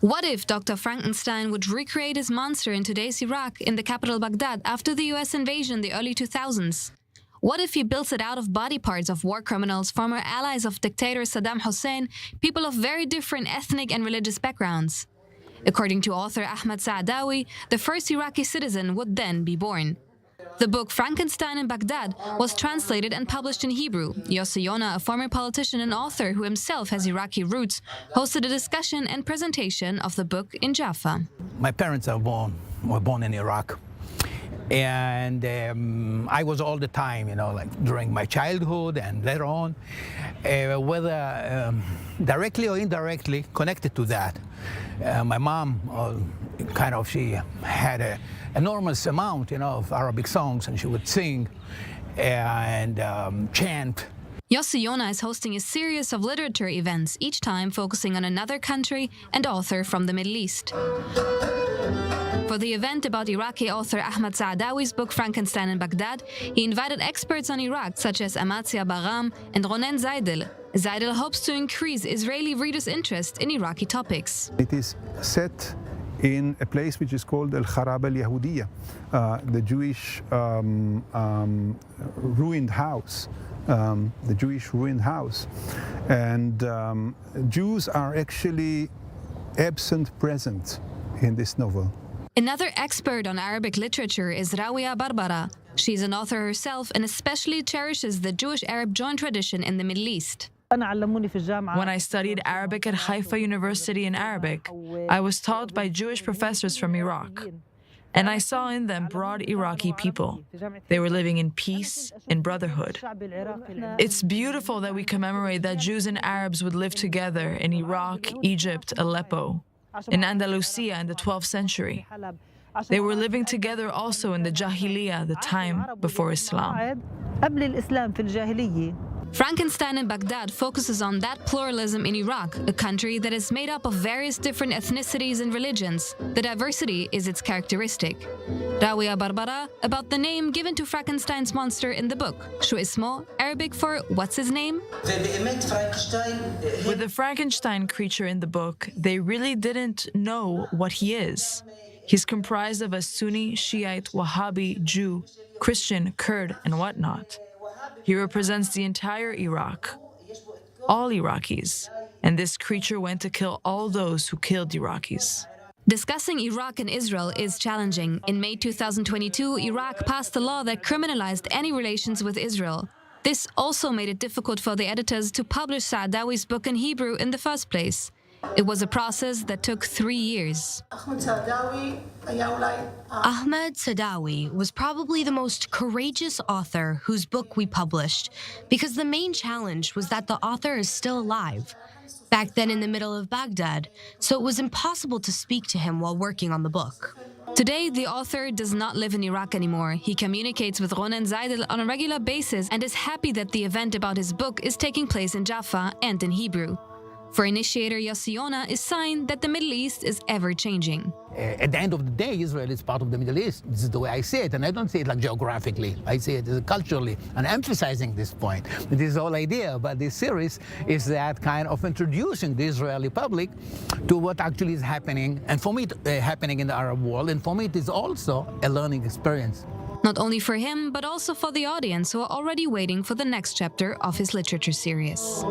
What if Dr. Frankenstein would recreate his monster in today's Iraq in the capital Baghdad after the US invasion in the early 2000s? What if he builds it out of body parts of war criminals, former allies of dictator Saddam Hussein, people of very different ethnic and religious backgrounds? According to author Ahmad Saadawi, the first Iraqi citizen would then be born. The book Frankenstein in Baghdad was translated and published in Hebrew. Yossi Yona, a former politician and author who himself has Iraqi roots, hosted a discussion and presentation of the book in Jaffa. My parents were born in Iraq. And I was all the time, like during my childhood and later on, whether directly or indirectly connected to that. My mom, she had an enormous amount, of Arabic songs, and she would sing and chant. Yossi Yona is hosting a series of literature events, each time focusing on another country and author from the Middle East. For the event about Iraqi author Ahmad Saadawi's book Frankenstein in Baghdad, he invited experts on Iraq such as Amatzia Bagham and Ronen Zaidel. Zaidel hopes to increase Israeli readers' interest in Iraqi topics. It is set in a place which is called Al-Kharaba Al-Yahudiyya, the Jewish ruined house. And Jews are actually absent-present in this novel. Another expert on Arabic literature is Rawia Barbara. She's an author herself and especially cherishes the Jewish-Arab joint tradition in the Middle East. When I studied Arabic at Haifa University in Arabic, I was taught by Jewish professors from Iraq. And I saw in them broad Iraqi people. They were living in peace, in brotherhood. It's beautiful that we commemorate that Jews and Arabs would live together in Iraq, Egypt, Aleppo, in Andalusia in the 12th century. They were living together also in the Jahiliyyah, the time before Islam. Frankenstein in Baghdad focuses on that pluralism in Iraq, a country that is made up of various different ethnicities and religions. The diversity is its characteristic. Rawia Barbara about the name given to Frankenstein's monster in the book. Shu ismo, Arabic for what's his name? With the Frankenstein creature in the book, they really didn't know what he is. He's comprised of a Sunni, Shiite, Wahhabi, Jew, Christian, Kurd, and whatnot. He represents the entire Iraq, all Iraqis, and this creature went to kill all those who killed Iraqis. Discussing Iraq and Israel is challenging. In May 2022, Iraq passed a law that criminalized any relations with Israel. This also made it difficult for the editors to publish Saadawi's book in Hebrew in the first place. It was a process that took 3 years. Ahmad Saadawi was probably the most courageous author whose book we published, because the main challenge was that the author is still alive, back then in the middle of Baghdad, so it was impossible to speak to him while working on the book. Today, the author does not live in Iraq anymore. He communicates with Ronen Zaidel on a regular basis and is happy that the event about his book is taking place in Jaffa and in Hebrew. For initiator Yossi Yona is sign that the Middle East is ever-changing. At the end of the day, Israel is part of the Middle East. This is the way I see it, and I don't see it like geographically. I see it culturally, and emphasizing this point. This whole idea about this series is that kind of introducing the Israeli public to what actually is happening, and for me, happening in the Arab world, and for me, it is also a learning experience. Not only for him, but also for the audience who are already waiting for the next chapter of his literature series.